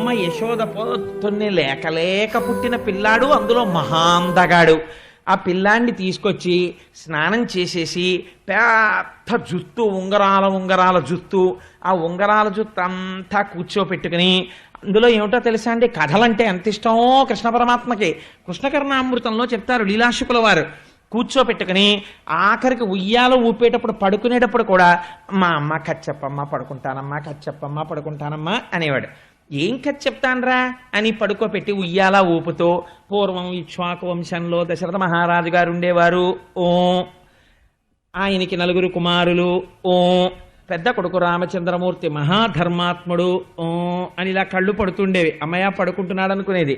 అమ్మ యశోద పొద్దున్నే లేక పుట్టిన పిల్లాడు, అందులో మహాందగాడు. ఆ పిల్లాన్ని తీసుకొచ్చి స్నానం చేసేసి పెద్ద జుత్తు, ఉంగరాల జుత్తు, ఆ ఉంగరాల జుత్తు అంతా కూర్చోపెట్టుకుని, అందులో ఏమిటో తెలుసా అండి, కథలంటే ఎంత ఇష్టమో కృష్ణ పరమాత్మకి. కృష్ణకర్ణామృతంలో చెప్తారు లీలాశుకుల వారు. కూర్చోపెట్టుకుని ఆఖరికి ఉయ్యాలో ఊపేటప్పుడు, పడుకునేటప్పుడు కూడా మా అమ్మ కథ చెప్పమ్మా పడుకుంటానమ్మా, కథ చెప్పమ్మా పడుకుంటానమ్మా అనేవాడు. ఏం కథ చెప్తాన్రా అని పడుకోపెట్టి ఉయ్యాల ఊపుతూ, పూర్వం ఇక్ష్వాకు వంశంలో దశరథ మహారాజు గారు ఉండేవారు, ఓ ఆయనకి 9 కుమారులు, ఓ పెద్ద కొడుకు రామచంద్రమూర్తి మహాధర్మాత్ముడు, ఓ అని ఇలా కళ్ళు పడుతుండేవి. అమ్మయ్య పడుకుంటున్నాడు అనుకునేది.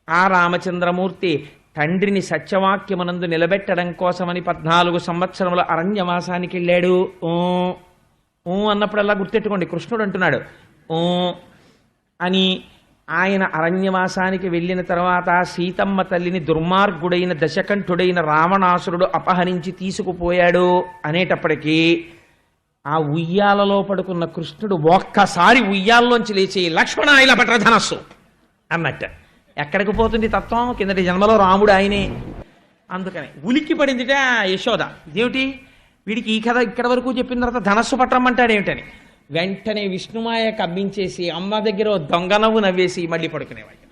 ఆ రామచంద్రమూర్తి తండ్రిని సత్యవాక్యమునందు నిలబెట్టడం కోసమని 14 సంవత్సరముల అరణ్యవాసానికి వెళ్ళాడు. ఓ ఓ అన్నప్పుడల్లా గుర్తెట్టుకోండి, కృష్ణుడు అంటున్నాడు ఓ అని. ఆయన అరణ్యవాసానికి వెళ్ళిన తర్వాత సీతమ్మ తల్లిని దుర్మార్గుడైన దశకంఠుడైన రావణాసురుడు అపహరించి తీసుకుపోయాడు అనేటప్పటికీ ఆ ఉయ్యాలలో పడుకున్న కృష్ణుడు ఒక్కసారి ఉయ్యాల్లోంచి లేచి లక్ష్మణ ఇలా పట్ర ధనస్సు అన్నట్టు. ఎక్కడికి పోతుంది తత్వం? కిందటి జన్మలో రాముడు ఆయనే. అందుకని ఉలిక్కి పడిందిట యశోద. ఇదేమిటి వీడికి ఈ కథ ఇక్కడ వరకు చెప్పిన తర్వాత ధనస్సు పట్టమంటాడు ఏమిటని. వెంటనే విష్ణుమాయ కవ్వించేసి అమ్మ దగ్గర దొంగ నవ్వు నవ్వేసి మళ్ళీ పడుకునేవాడు.